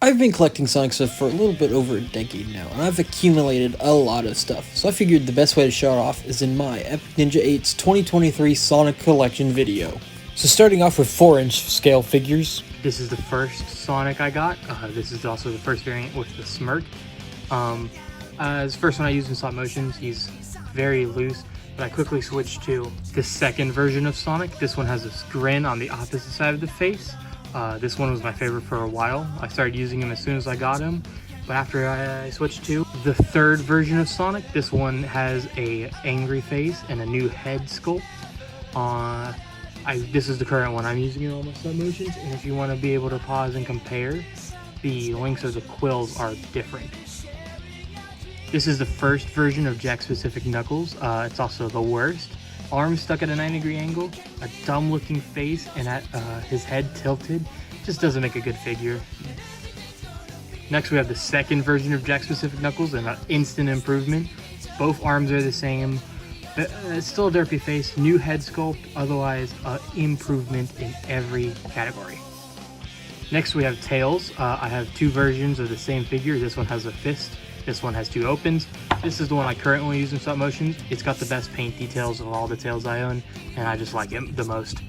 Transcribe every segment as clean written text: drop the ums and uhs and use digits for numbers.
I've been collecting Sonic stuff for a little bit over a decade now, and I've accumulated a lot of stuff, so I figured the best way to show it off is in my epicninja8's 2023 Sonic Collection video. So starting off with 4-inch scale figures. This is the first Sonic I got. This is also the first variant with the smirk. As first one I used in stop motions, he's very loose, but I quickly switched to the second version of Sonic. This one has this grin on the opposite side of the face. This one was my favorite for a while. I started using him as soon as I got him, but after I switched to the third version of Sonic, this one has a angry face and a new head sculpt. This is the current one I'm using in all my stop motions, and if you want to be able to pause and compare, the links of the quills are different. This is the first version of Jakks specific Knuckles. It's also the worst. Arms stuck at a 90-degree angle, a dumb looking face, and his head tilted. Just doesn't make a good figure. Next we have the second version of Jakks specific Knuckles, and an instant improvement. Both arms are the same. It's still a derpy face, new head sculpt, otherwise improvement in every category. Next we have Tails. I have two versions of the same figure. This one has a fist, this one has two opens. This is the one I currently use in stop motion. It's got the best paint details of all the Tails I own, and I just like it the most.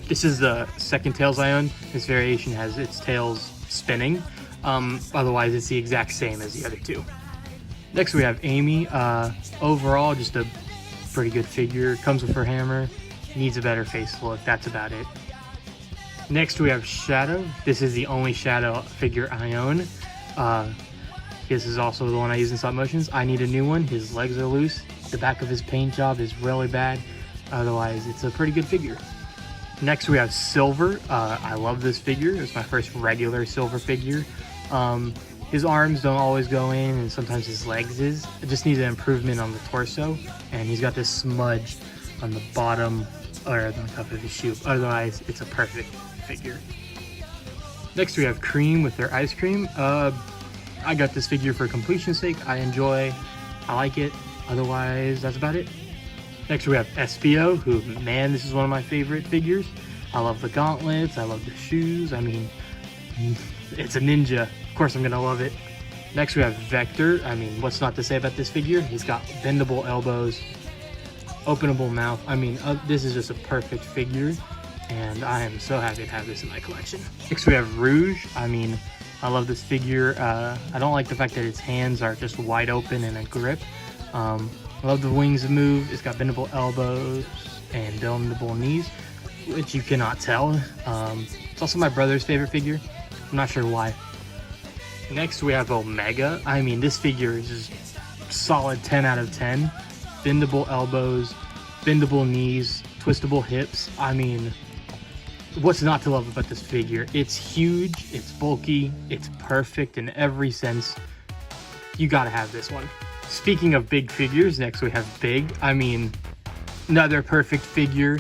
This is the second Tails I own. This variation has its tails spinning. Otherwise it's the exact same as the other two. Next we have Amy. Overall just a pretty good figure. Comes with her hammer. Needs a better face look. That's about it. Next we have Shadow. This is the only Shadow figure I own. This is also the one I use in stop motions. I need a new one. His legs are loose. The back of his paint job is really bad. Otherwise, it's a pretty good figure. Next, we have Silver. I love this figure. It's my first regular Silver figure. His arms don't always go in, and sometimes his legs is. It just needs an improvement on the torso. And he's got this smudge on the bottom or on top of his shoe. Otherwise, it's a perfect figure. Next, we have Cream with their ice cream. I got this figure for completion's sake. I like it. Otherwise, that's about it. Next, we have SPO, who, man, this is one of my favorite figures. I love the gauntlets. I love the shoes. I mean, it's a ninja. Of course, I'm gonna love it. Next, we have Vector. I mean, what's not to say about this figure? He's got bendable elbows, openable mouth. I mean, this is just a perfect figure, and I am so happy to have this in my collection. Next, we have Rouge. I mean, I love this figure. I don't like the fact that its hands are just wide open in a grip. I love the wings move. It's got bendable elbows and bendable knees, which you cannot tell. It's also my brother's favorite figure. I'm not sure why. Next we have Omega. I mean, this figure is just solid 10 out of 10. Bendable elbows, bendable knees, twistable hips. I mean, what's not to love about this figure? It's huge, it's bulky, it's perfect in every sense. You gotta have this one. Speaking of big figures, next we have Big. I mean, another perfect figure.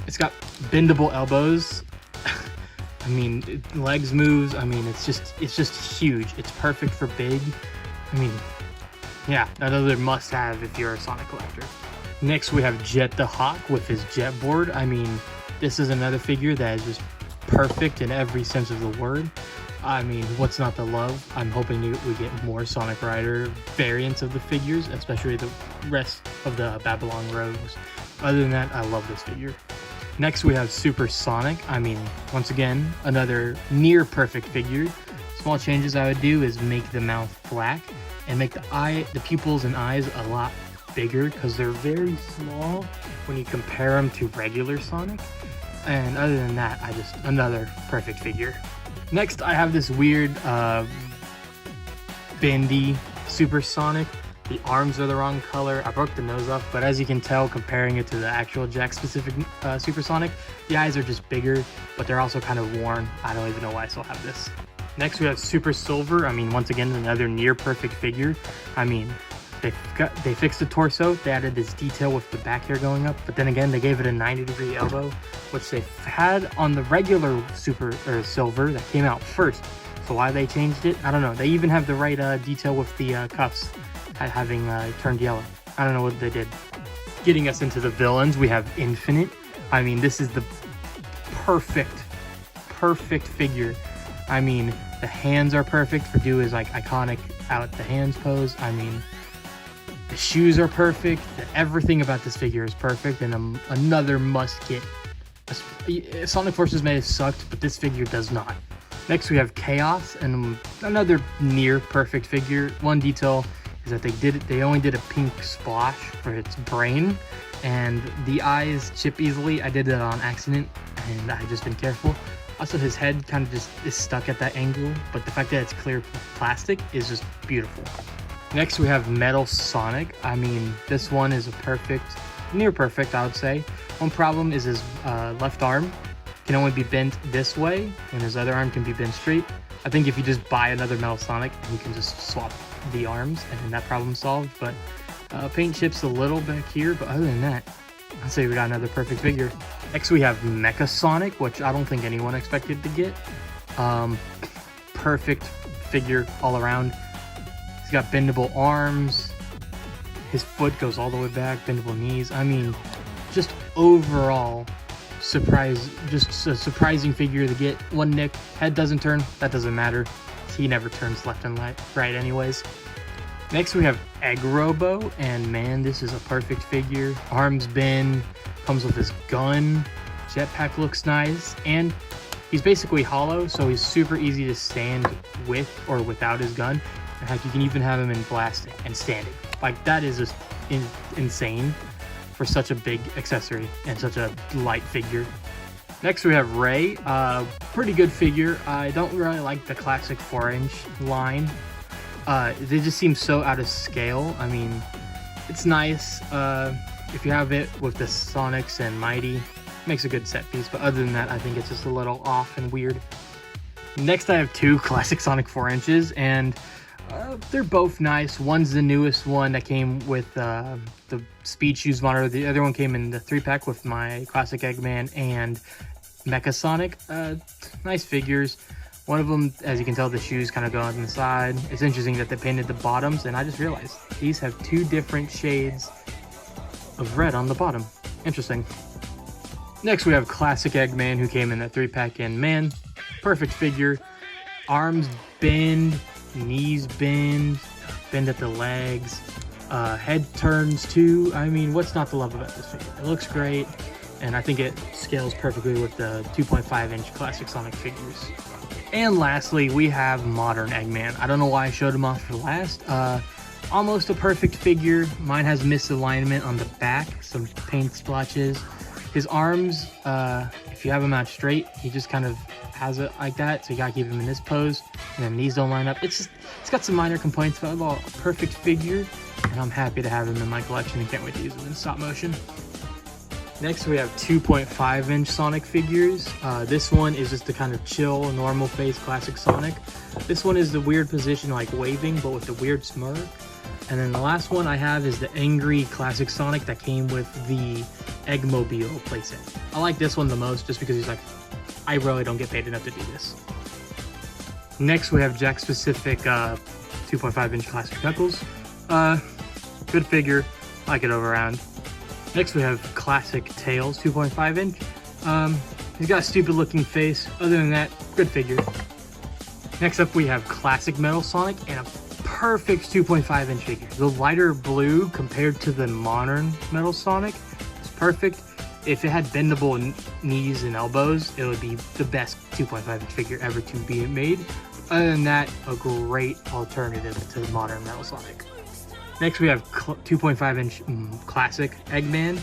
It's got bendable elbows. I mean, legs moves. I mean, it's just huge. It's perfect for Big. I mean, yeah, another must-have if you're a Sonic collector. Next we have Jet the Hawk with his jet board. I mean, this is another figure that is just perfect in every sense of the word. I mean, what's not to love? I'm hoping we get more Sonic Rider variants of the figures, especially the rest of the Babylon Rogues. Other than that, I love this figure. Next, we have Super Sonic. I mean, once again, another near perfect figure. Small changes I would do is make the mouth black and make the pupils and eyes a lot bigger because they're very small when you compare them to regular Sonic. And other than that, another perfect figure. Next, I have this weird bendy Super Sonic. The arms are the wrong color. I broke the nose off, but as you can tell, comparing it to the actual Jakks specific Super Sonic, the eyes are just bigger, but they're also kind of worn. I don't even know why I still have this. Next, we have Super Silver. I mean, once again, another near perfect figure. I mean, they fixed the torso. They added this detail with the back hair going up, but then again, they gave it a 90-degree elbow, which they had on the regular Silver that came out first. So why they changed it, I don't know. They even have the right detail with the cuffs having turned yellow. I don't know what they did. Getting us into the villains, we have Infinite. I mean, this is the perfect figure. I mean, The hands are perfect for do his like iconic out the hands pose. I mean, the shoes are perfect. Everything about this figure is perfect, and another must get. Sonic Forces may have sucked, but this figure does not. Next we have Chaos, and another near perfect figure. One detail is that they only did a pink splash for its brain, and the eyes chip easily. I did that on accident, and I just been careful. Also, his head kind of just is stuck at that angle, but the fact that it's clear plastic is just beautiful. Next we have Metal Sonic. I mean, this one is a perfect, near perfect, I would say. One problem is his left arm can only be bent this way, and his other arm can be bent straight. I think if you just buy another Metal Sonic, you can just swap the arms, and then that problem solved. But paint chips a little back here, but other than that, I'd say we got another perfect figure. Next we have Mecha Sonic, which I don't think anyone expected to get. Perfect figure all around. He's got bendable arms. His foot goes all the way back, bendable knees. I mean, just overall, just a surprising figure to get. One nick, head doesn't turn, that doesn't matter. He never turns left and right anyways. Next we have Egg Robo, and man, this is a perfect figure. Arms bend, comes with his gun, jetpack looks nice, and he's basically hollow, so he's super easy to stand with or without his gun. In fact, you can even have him in blasting and standing. Like, that is just insane for such a big accessory and such a light figure. Next we have Ray, pretty good figure. I don't really like the classic 4-inch line. They just seem so out of scale. I mean, it's nice if you have it with the Sonics and Mighty, it makes a good set piece, but other than that, I think it's just a little off and weird. Next I have two classic Sonic 4 inches, and they're both nice. One's the newest one that came with the Speed Shoes monitor. The other one came in the 3-pack with my classic Eggman and Mecha Sonic. Nice figures. One of them, as you can tell, the shoes kind of go on the side. It's interesting that they painted the bottoms, and I just realized these have two different shades of red on the bottom. Interesting. Next we have classic Eggman, who came in the 3-pack, and man, perfect figure. Arms bend, knees bend at the legs, head turns too. I mean, what's not to love about this figure? It looks great, and I think it scales perfectly with the 2.5-inch classic Sonic figures. And lastly, we have modern Eggman. I don't know why I showed him off for last. Almost a perfect figure. Mine has misalignment on the back, some paint splotches. His arms, if you have him out straight, he just kind of has it like that, so you gotta keep him in this pose, and then knees don't line up. It's got some minor complaints, but a perfect figure, and I'm happy to have him in my collection and can't wait to use him in stop motion. Next we have 2.5-inch Sonic figures. This one is just the kind of chill, normal face classic Sonic. This one is the weird position, like waving, but with the weird smirk. And then the last one I have is the angry classic Sonic that came with the Eggmobile playset. I like this one the most just because he's like, I really don't get paid enough to do this. Next we have Jakks specific 2.5-inch classic Knuckles. Good figure, I like it over around. Next we have classic Tails 2.5-inch. He's got a stupid looking face. Other than that, good figure. Next up we have classic Metal Sonic and a perfect 2.5-inch figure. The lighter blue compared to the modern Metal Sonic is perfect. If it had bendable knees and elbows, it would be the best 2.5-inch figure ever to be made. Other than that, a great alternative to the modern Metal Sonic. Next we have 2.5-inch classic Eggman.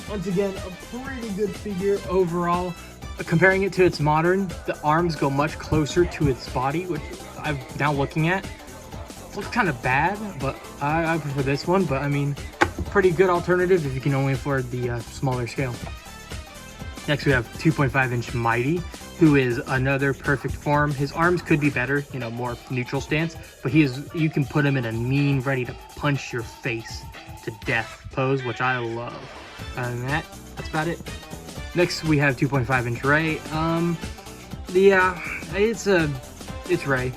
Once again, a pretty good figure overall. Comparing it to its modern, the arms go much closer to its body, which I'm now looking at. It looks kind of bad, but I prefer this one. But I mean, pretty good alternative if you can only afford the smaller scale. Next we have 2.5-inch Mighty, who is another perfect form. His arms could be better, you know, more neutral stance, but you can put him in a mean, ready to punch your face to death pose, which I love. Other than that, that's about it. Next we have 2.5-inch Ray. Yeah, it's Ray.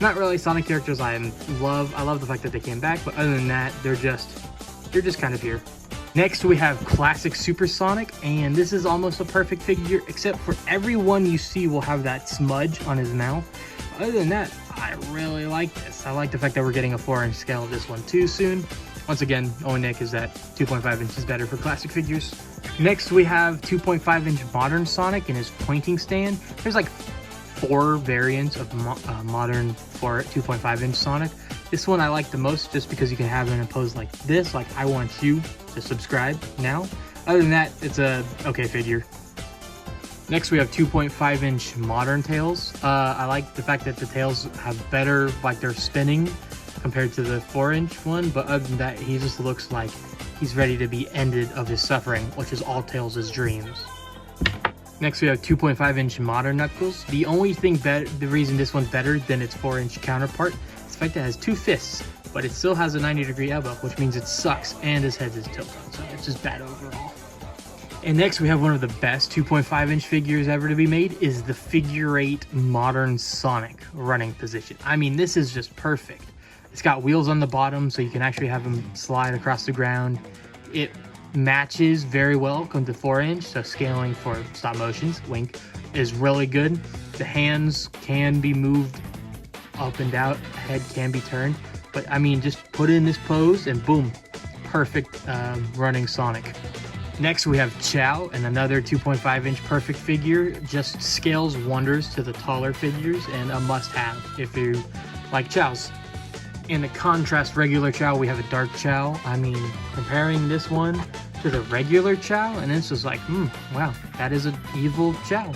Not really Sonic characters I love. I love the fact that they came back, but other than that, they're just kind of here. Next we have Classic Supersonic, and this is almost a perfect figure, except for every one you see will have that smudge on his mouth. Other than that, I really like this. I like the fact that we're getting a 4-inch scale of this one too soon. Once again, only Nick is that 2.5 inches better for classic figures. Next we have 2.5-inch Modern Sonic in his pointing stand. There's like 4 variants of modern 2.5-inch Sonic. This one I like the most just because you can have it in a pose like this, like I want you to subscribe now. Other than that, it's a okay figure. Next we have 2.5-inch Modern Tails. I like the fact that the tails have better, like they're spinning compared to the 4-inch one, but other than that, he just looks like he's ready to be ended of his suffering, which is all Tails' dreams. Next we have 2.5-inch Modern Knuckles. The only thing the reason this one's better than its 4-inch counterpart is the fact that it has 2 fists, but it still has a 90-degree elbow, which means it sucks and his head is tilted, so it's just bad overall. And next we have one of the best 2.5-inch figures ever to be made, is the Figure 8 Modern Sonic running position. I mean, this is just perfect. It's got wheels on the bottom, so you can actually have him slide across the ground. It matches very well come to 4-inch, so scaling for stop motions, wink, is really good. The hands can be moved up and down, head can be turned, but I mean, just put it in this pose and boom, perfect running Sonic. Next we have Chow, and another 2.5-inch perfect figure, just scales wonders to the taller figures and a must-have if you like Chows. In the contrast regular Chow, we have a dark Chow. I mean, comparing this one to the regular Chow, and it's just like, wow, that is an evil Chow.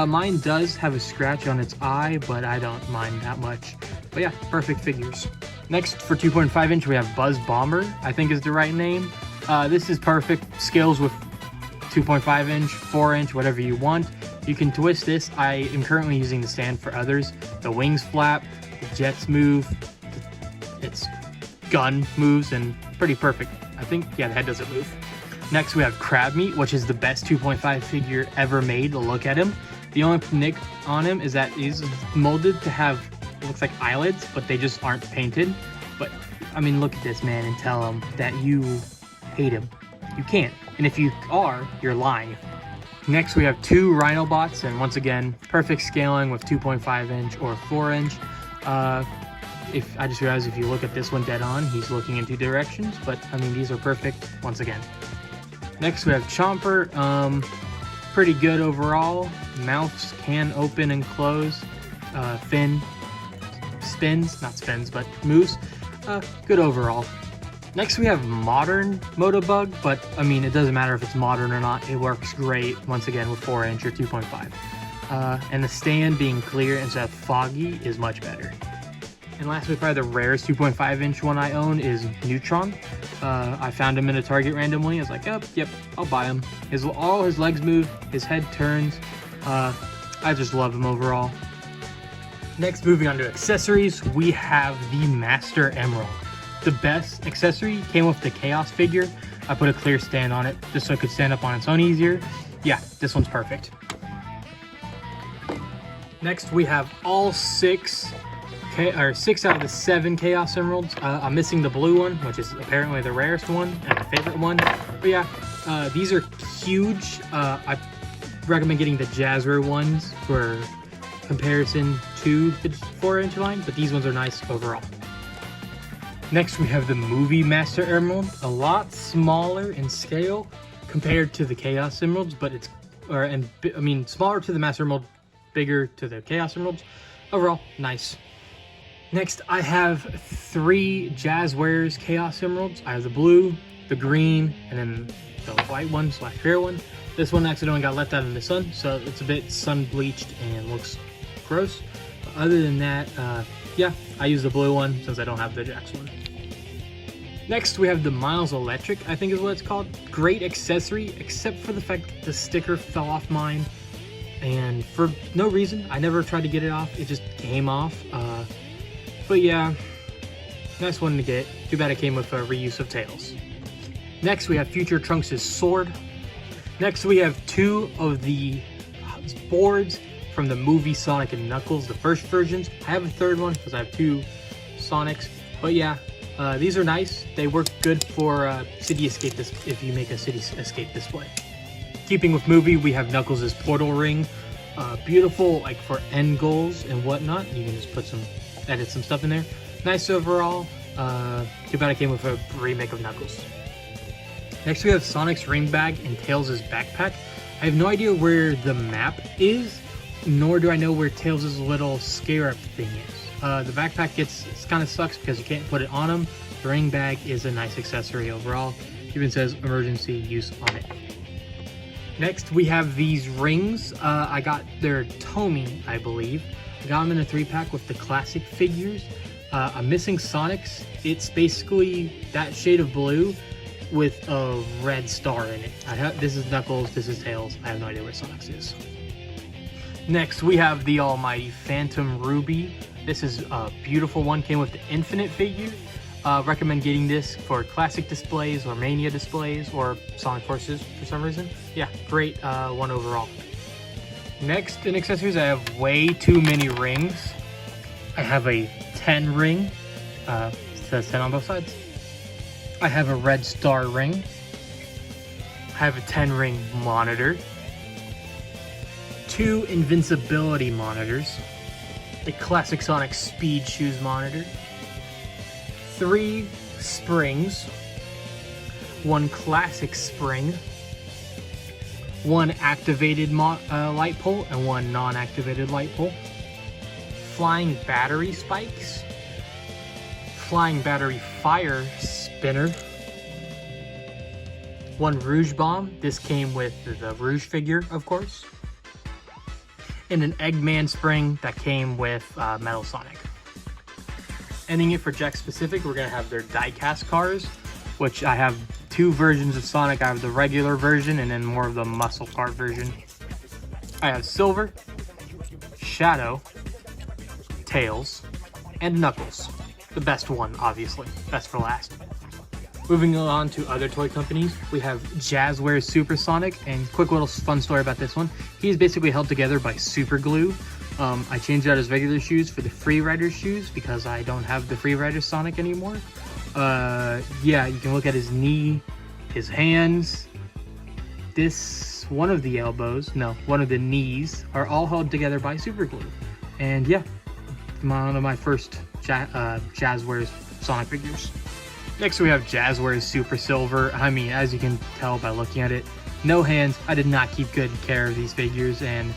Mine does have a scratch on its eye, but I don't mind that much. But yeah, perfect figures. Next, for 2.5-inch, we have Buzz Bomber, I think is the right name. This is perfect. Scales with 2.5-inch, 4-inch, whatever you want. You can twist this. I am currently using the stand for others. The wings flap, the jets move, its gun moves, and pretty perfect. I think, yeah, the head doesn't move. Next we have Crab Meat, which is the best 2.5 figure ever made. Look at him. The only nick on him is that he's molded to have, it looks like eyelids, but they just aren't painted. But I mean, look at this man and tell him that you hate him. You can't. And if you are, you're lying. Next we have 2 Rhinobots, and once again, perfect scaling with 2.5-inch or 4-inch. If I just realized if you look at this one dead on, he's looking in 2 directions, but I mean, these are perfect once again. Next we have Chomper, pretty good overall. Mouths can open and close. Fin spins, not spins, but moves. Good overall. Next we have Modern Motobug, but I mean, it doesn't matter if it's modern or not, it works great once again with 4-inch or 2.5. And the stand being clear instead of foggy is much better. And lastly, probably the rarest 2.5-inch one I own is Neutron. I found him in a Target randomly. I was like, oh, yep, I'll buy him. All his legs move, his head turns. I just love him overall. Next, moving on to accessories, we have the Master Emerald. The best accessory came with the Chaos figure. I put a clear stand on it just so it could stand up on its own easier. Yeah, this one's perfect. Next, we have all 6 out of the 7 Chaos Emeralds. I'm missing the blue one, which is apparently the rarest one and my favorite one. But yeah, these are huge. I recommend getting the Jazwares ones for comparison to the 4-inch line, but these ones are nice overall. Next, we have the Movie Master Emerald, a lot smaller in scale compared to the Chaos Emeralds, but smaller to the Master Emerald, bigger to the Chaos Emeralds. Overall, nice. Next, I have 3 Jazwares Chaos Emeralds. I have the blue, the green, and then the white one / clear one. This one accidentally got left out in the sun, so it's a bit sun bleached and looks gross. But other than that, yeah, I use the blue one since I don't have the Jakks one. Next, we have the Miles Electric, I think is what it's called. Great accessory, except for the fact that the sticker fell off mine. And for no reason, I never tried to get it off. It just came off. But yeah, nice one to get. Too bad it came with a reuse of tails. Next, we have Future Trunks' sword. Next, we have 2 of the boards from the movie Sonic and Knuckles, the first versions. I have a third one because I have 2 Sonics. But yeah, These are nice. They work good for city escape if you make a city escape display. Keeping with movie, we have Knuckles' portal ring. Beautiful, like for end goals and whatnot. You can just edit some stuff in there. Nice overall. Too bad it came with a remake of Knuckles. Next we have Sonic's ring bag and Tails' backpack. I have no idea where the map is, nor do I know where Tails' little scarab thing is. The backpack kind of sucks because you can't put it on him. The ring bag is a nice accessory overall. It even says emergency use on it. Next we have these rings. I got their Tomy, I believe. I got them in a 3-pack with the classic figures. I'm missing Sonic's. It's basically that shade of blue with a red star in it. This is Knuckles, this is Tails. I have no idea where Sonic's is. Next, we have the almighty Phantom Ruby. This is a beautiful one, came with the Infinite figure. Recommend getting this for classic displays or Mania displays or Sonic Forces for some reason. Yeah, great one overall. Next, in accessories, I have way too many rings. I have a 10 ring. It says 10 on both sides. I have a red star ring. I have a 10 ring monitor. 2 invincibility monitors. The classic Sonic speed shoes monitor. 3 springs. 1 classic spring. 1 activated light pole and 1 non-activated light pole. Flying battery spikes. Flying battery fire spinner. 1 Rouge bomb. This came with the Rouge figure, of course. And an Eggman spring that came with Metal Sonic. Ending it for Jakks specific, we're gonna have their diecast cars, which I have 2 versions of Sonic. I have the regular version and then more of the muscle car version. I have Silver, Shadow, Tails, and Knuckles. The best one, obviously. Best for last. Moving on to other toy companies, we have Jazwares Supersonic, and quick little fun story about this one. He's basically held together by super glue. I changed out his regular shoes for the Free Rider shoes because I don't have the Free Rider Sonic anymore. Yeah, you can look at his knee, his hands, one of the elbows, no, one of the knees are all held together by super glue. And yeah, one of my first Jazwares Sonic figures. Next we have Jazwares Super Silver. I mean, as you can tell by looking at it, no hands. I did not keep good care of these figures, and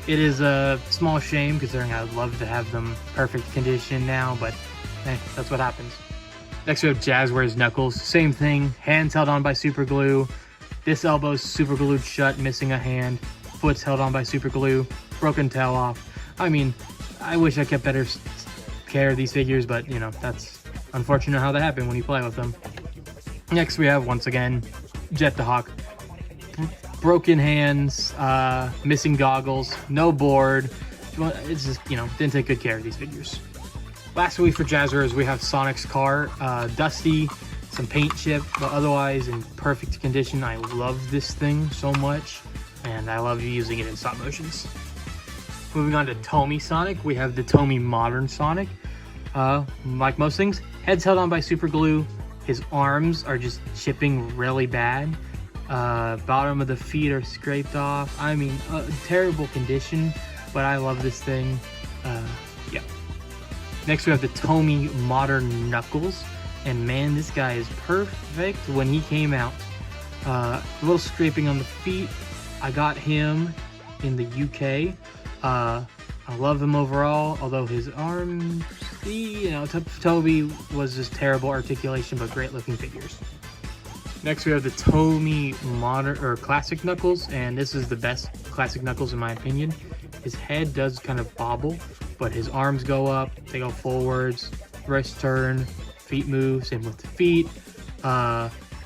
it is a small shame considering I would love to have them perfect condition now, but that's what happens. Next we have Jazwares Knuckles. Same thing, hands held on by super glue. This elbow's super glued shut, missing a hand. Foot's held on by super glue. Broken tail off. I mean, I wish I kept better care of these figures, but you know, that's unfortunate how that happened when you play with them. Next we have, once again, Jet the Hawk. Broken hands, missing goggles, no board. It's just, you know, didn't take good care of these figures. Lastly for Jazwares, we have Sonic's car. Dusty, some paint chip, but otherwise in perfect condition. I love this thing so much, and I love using it in stop motions. Moving on to Tomy Sonic, we have the Tomy Modern Sonic. Like most things, head's held on by super glue. His arms are just chipping really bad. Bottom of the feet are scraped off. I mean, terrible condition, but I love this thing. Yeah. Next we have the Tomy Modern Knuckles, and man, this guy is perfect when he came out. A little scraping on the feet. I got him in the UK. I love him overall, although his arms, you know, Toby was just terrible articulation, but great looking figures. Next we have the Tomy Modern or Classic Knuckles, and this is the best Classic Knuckles in my opinion. His head does kind of bobble, but his arms go up, they go forwards, wrist turn, feet move, same with the feet.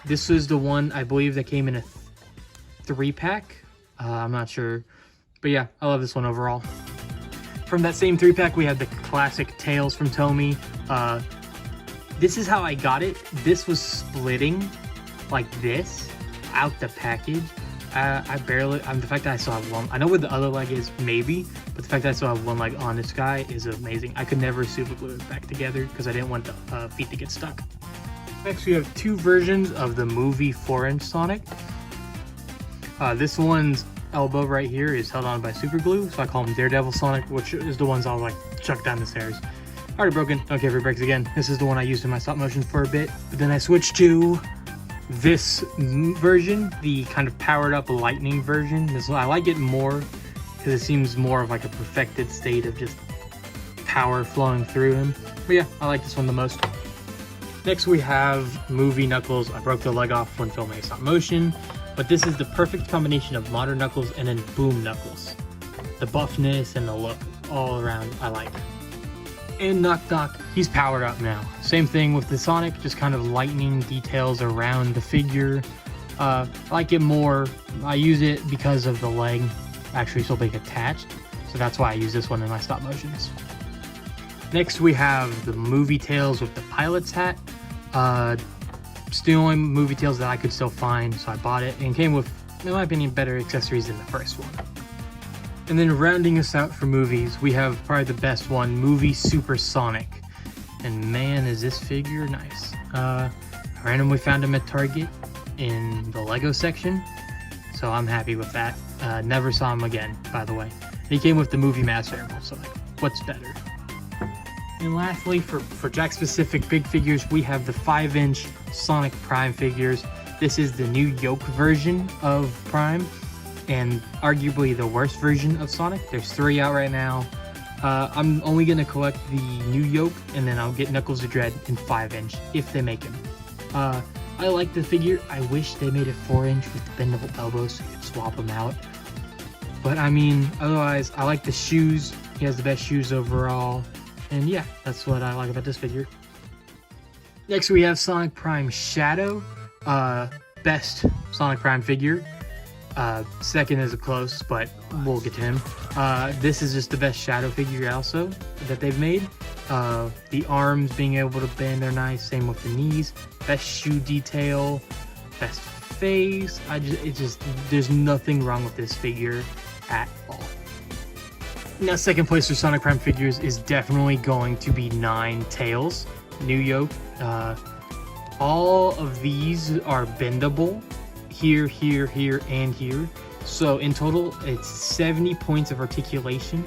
This is the one I believe that came in a 3-pack. I'm not sure, but yeah, I love this one overall. From that same 3-pack, we have the classic Tails from Tomy. This is how I got it. This was splitting like this out the package. The fact that I still have one, I know where the other leg is maybe, but the fact that I still have one leg on this guy is amazing. I could never super glue it back together because I didn't want the feet to get stuck. Next, we have two versions of the movie 4-inch Sonic. This one's elbow right here is held on by super glue, so I call him Daredevil Sonic, which is the ones I'll like chuck down the stairs. Already broken, don't care if it breaks again. This is the one I used in my stop motion for a bit, but then I switched to this version, the kind of powered up lightning version. This one, I like it more because it seems more of like a perfected state of just power flowing through him. But yeah, I like this one the most. Next we have Movie Knuckles. I broke the leg off when filming a stop motion, but this is the perfect combination of modern Knuckles and then Boom Knuckles. The buffness and the look all around I like. And Knock Knock, he's powered up now. Same thing with the Sonic, just kind of lightning details around the figure. I like it more. I use it because of the leg actually so big attached, so that's why I use this one in my stop motions. Next we have the Movie Tails with the pilot's hat. It's the only Movie Tails that I could still find, so I bought it, and it came with, in my opinion, better accessories than the first one. And then rounding us out for movies, we have probably the best one, Movie Super Sonic. And man, is this figure nice. I randomly found him at Target in the Lego section, so I'm happy with that. Never saw him again, by the way. He came with the Movie Master Emerald, so like, what's better? And lastly, for Jakks specific big figures, we have the 5-inch Sonic Prime figures. This is the new yoke version of Prime, and arguably the worst version of Sonic. There's 3 out right now. I'm only going to collect the new yoke, and then I'll get Knuckles the Dread in 5-inch if they make him. I like the figure. I wish they made it 4-inch with the bendable elbows so you could swap them out. But I mean, otherwise, I like the shoes. He has the best shoes overall. And yeah, that's what I like about this figure. Next we have Sonic Prime Shadow. Best Sonic Prime figure. Second is a close, but we'll get to him. This is just the best Shadow figure also that they've made. The arms being able to bend are nice, same with the knees. Best shoe detail, best face. There's nothing wrong with this figure at all. Now, second place for Sonic Prime figures is definitely going to be 9 Tails, new yoke. All of these are bendable, here, here, here, and here. So in total, it's 70 points of articulation,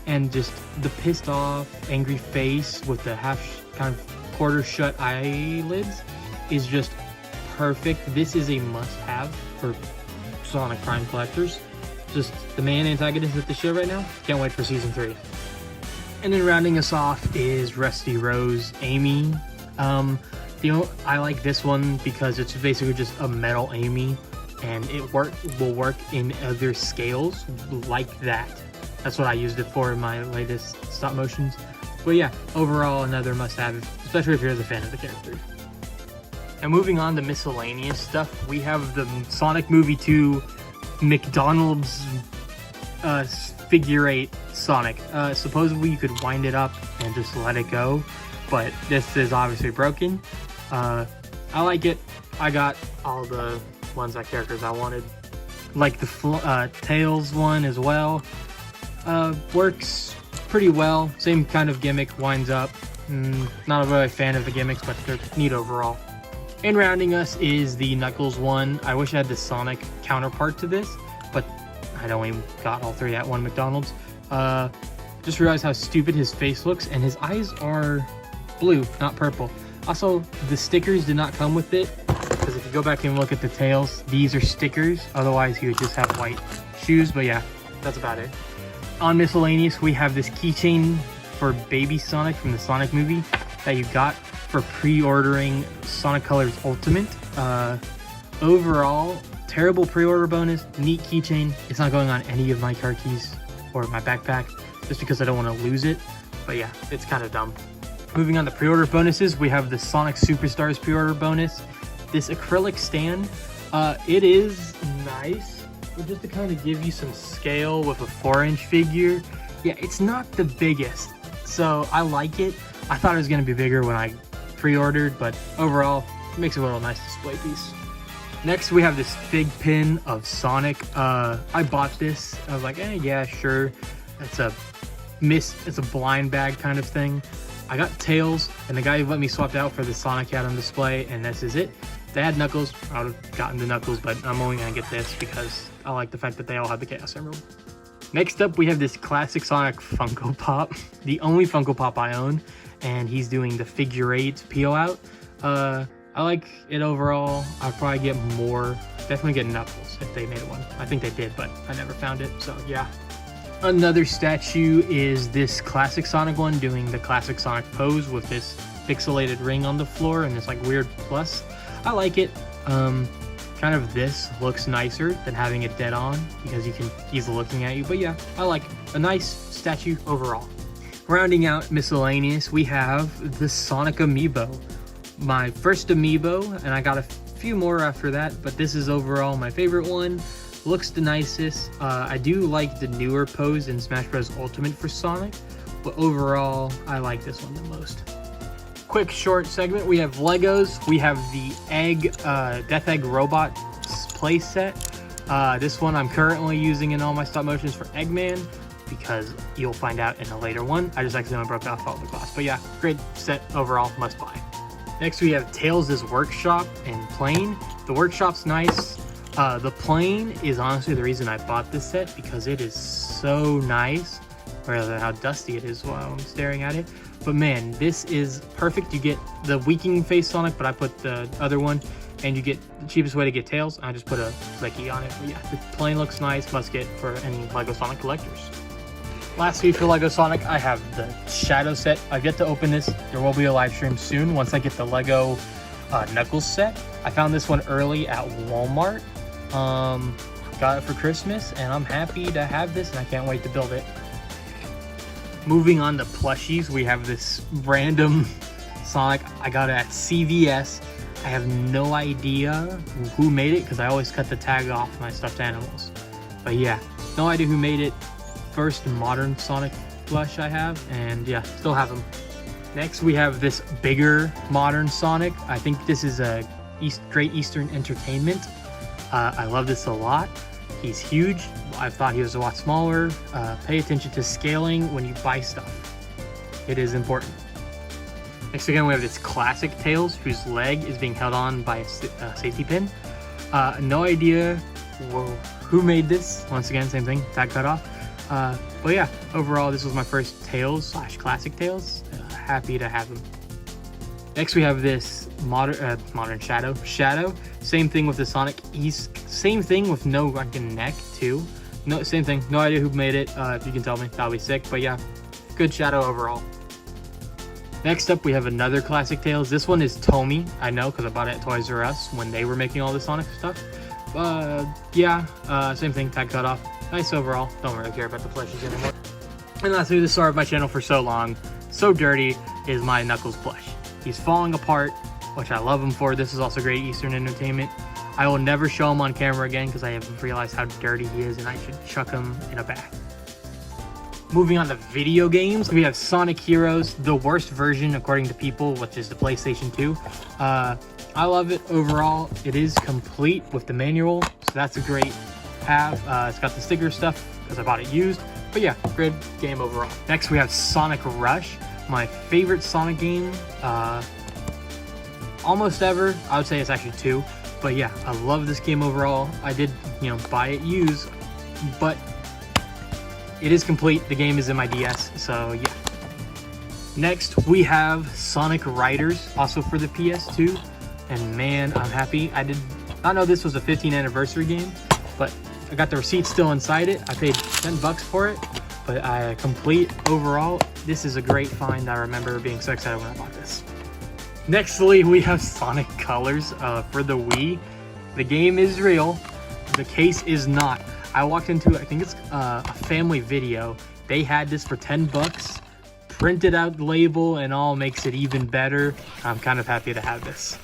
and just the pissed off, angry face with the kind of quarter shut eyelids is just perfect. This is a must-have for Sonic Prime collectors. Just the main antagonist at the show right now. Can't wait for season 3. And then rounding us off is Rusty Rose Amy. I like this one because it's basically just a metal Amy, and it will work in other scales like that. That's what I used it for in my latest stop motions. But yeah, overall another must-have, especially if you're a fan of the character. Now moving on to miscellaneous stuff, we have the Sonic Movie 2 McDonald's figure 8 Sonic. Supposedly you could wind it up and just let it go, but this is obviously broken. I like it. I got all the ones that characters I wanted, like the Tails one as well. Works pretty well. Same kind of gimmick, winds up. Not a really fan of the gimmicks, but they're neat overall. And rounding us is the Knuckles one. I wish I had the Sonic counterpart to this, but I'd only got all 3 at one McDonald's. Just realized how stupid his face looks, and his eyes are blue, not purple. Also, the stickers did not come with it, because if you go back and look at the tails, these are stickers. Otherwise, he would just have white shoes, but yeah, that's about it. On miscellaneous, we have this keychain for Baby Sonic from the Sonic movie that you got for pre-ordering Sonic Colors Ultimate. Overall, terrible pre-order bonus, neat keychain. It's not going on any of my car keys or my backpack just because I don't want to lose it. But yeah, it's kind of dumb. Moving on to pre-order bonuses, we have the Sonic Superstars pre-order bonus. This acrylic stand, it is nice, but just to kind of give you some scale with a 4-inch figure, yeah, it's not the biggest. So I like it. I thought it was going to be bigger when I pre-ordered, but overall, it makes it a little nice display piece. Next, we have this fig pin of Sonic. I bought this. I was like, yeah, sure. It's a blind bag kind of thing. I got Tails, and the guy let me swap out for the Sonic hat on display, and this is it. If they had Knuckles, I would have gotten the Knuckles, but I'm only going to get this because I like the fact that they all have the Chaos Emerald. Next up, we have this classic Sonic Funko Pop, the only Funko Pop I own, and he's doing the figure 8 peel out. I like it overall. I'd probably get more, definitely get Knuckles if they made one. I think they did, but I never found it, so yeah. Another statue is this classic Sonic one doing the classic Sonic pose with this pixelated ring on the floor and this like weird plus. I like it. Kind of this looks nicer than having it dead on because he's looking at you, but yeah, I like a nice statue overall. Rounding out miscellaneous, we have the Sonic Amiibo. My first Amiibo, and I got a few more after that, but this is overall my favorite one. Looks the nicest. I do like the newer pose in Smash Bros. Ultimate for Sonic, but overall, I like this one the most. Quick short segment, we have Legos. We have the Death Egg Robot play set. This one I'm currently using in all my stop motions for Eggman, because you'll find out in a later one. I just accidentally broke off all the glass, but yeah, great set overall, must buy. Next we have Tails' Workshop in plain. The workshop's nice. The plane is honestly the reason I bought this set because it is so nice, rather than how dusty it is while I'm staring at it. But man, this is perfect. You get the Weaking Face Sonic, but I put the other one, and you get the cheapest way to get Tails. I just put a clicky on it. But yeah, the plane looks nice, must get for any LEGO Sonic collectors. Lastly, for LEGO Sonic, I have the Shadow set. I've yet to open this. There will be a live stream soon once I get the LEGO Knuckles set. I found this one early at Walmart. Got it for Christmas, and I'm happy to have this, and I can't wait to build it. Moving on to plushies, we have this random Sonic. I got it at CVS. I have no idea who made it because I always cut the tag off my stuffed animals. But yeah, no idea who made it. First modern Sonic plush I have, and yeah, still have them. Next we have this bigger modern Sonic. I think this is a Great Eastern Entertainment. I love this a lot. He's huge. I thought he was a lot smaller. Pay attention to scaling when you buy stuff. It is important. Next again, we have this classic Tails, whose leg is being held on by a safety pin. No idea who made this. Once again, same thing, tag cut off. But yeah, overall, this was my first Tails / classic Tails. Happy to have him. Next, we have this modern Shadow. Same thing with the Sonic. Same thing with no neck too. No, same thing. No idea who made it. If you can tell me, that'll be sick. But yeah, good Shadow overall. Next up, we have another classic Tails. This one is Tomy. I know because I bought it at Toys R Us when they were making all the Sonic stuff. Yeah, same thing. Tag cut off. Nice overall. Don't really care about the plushies anymore. And lastly, the star of my channel for so long, so dirty, is my Knuckles plush. He's falling apart, which I love him for. This is also Great Eastern Entertainment. I will never show him on camera again because I have realized how dirty he is and I should chuck him in a bath. Moving on to video games, we have Sonic Heroes, the worst version according to people, which is the PlayStation 2. I love it overall. It is complete with the manual, so that's a great have. It's got the sticker stuff because I bought it used. But yeah, great game overall. Next we have Sonic Rush, my favorite Sonic game almost ever. I would say it's actually 2. But yeah, I love this game overall. I did, buy it used, but it is complete. The game is in my DS, so yeah. Next, we have Sonic Riders, also for the PS2. And man, I'm happy. I did not know this was a 15th anniversary game, but I got the receipt still inside it. I paid $10 for it, but I complete overall. This is a great find. I remember being so excited when I bought this. Nextly, we have Sonic Colors for the Wii. The game is real. The case is not. I walked into, I think it's a family video. They had this for $10. Printed out the label and all, makes it even better. I'm kind of happy to have this.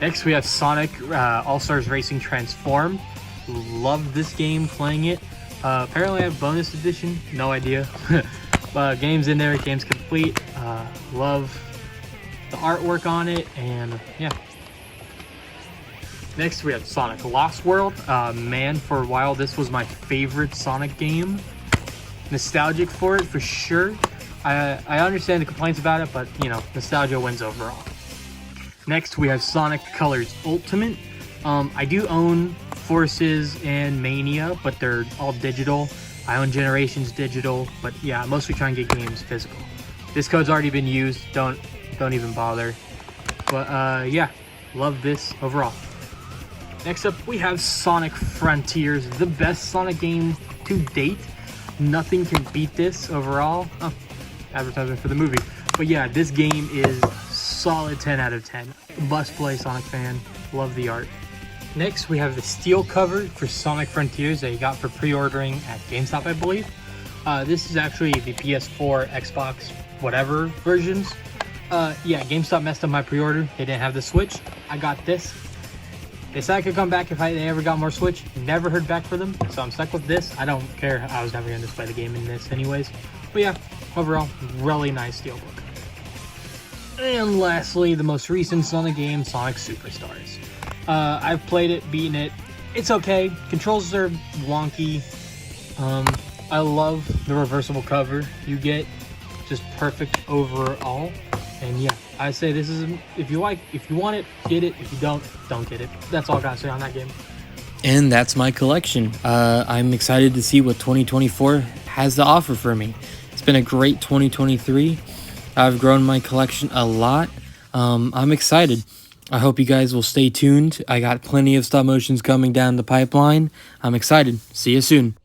Next, we have Sonic All-Stars Racing Transformed. Love this game, playing it. Apparently I have bonus edition, no idea. But game's in there, game's complete. Love the artwork on it, and yeah. Next we have Sonic Lost World. Man, for a while this was my favorite Sonic game. Nostalgic for it for sure. I understand the complaints about it, but you know, nostalgia wins overall. Next, we have Sonic Colors Ultimate. I do own Forces and Mania, but they're all digital. I own Generations digital, but yeah, I mostly try and get games physical. This code's already been used. Don't even bother. But yeah, love this overall. Next up, we have Sonic Frontiers, the best Sonic game to date. Nothing can beat this overall. Oh, advertisement for the movie. But yeah, this game is solid 10 out of 10. Must play Sonic fan. Love the art. Next, we have the steel cover for Sonic Frontiers that you got for pre-ordering at GameStop, I believe. This is actually the PS4, Xbox, whatever versions. Yeah, GameStop messed up my pre-order. They didn't have the Switch. I got this. They said I could come back if they ever got more Switch. Never heard back from them, so I'm stuck with this. I don't care. I was never going to display the game in this anyways. But yeah, overall, really nice steelbook. And lastly, the most recent Sonic game, Sonic Superstars. I've played it, beaten it. It's okay. Controls are wonky. I love the reversible cover you get. Just perfect overall. And yeah, I say this is, if you want it, get it. If you don't get it. That's all I gotta say on that game. And that's my collection. I'm excited to see what 2024 has to offer for me. It's been a great 2023. I've grown my collection a lot. I'm excited. I hope you guys will stay tuned. I got plenty of stop motions coming down the pipeline. I'm excited. See you soon.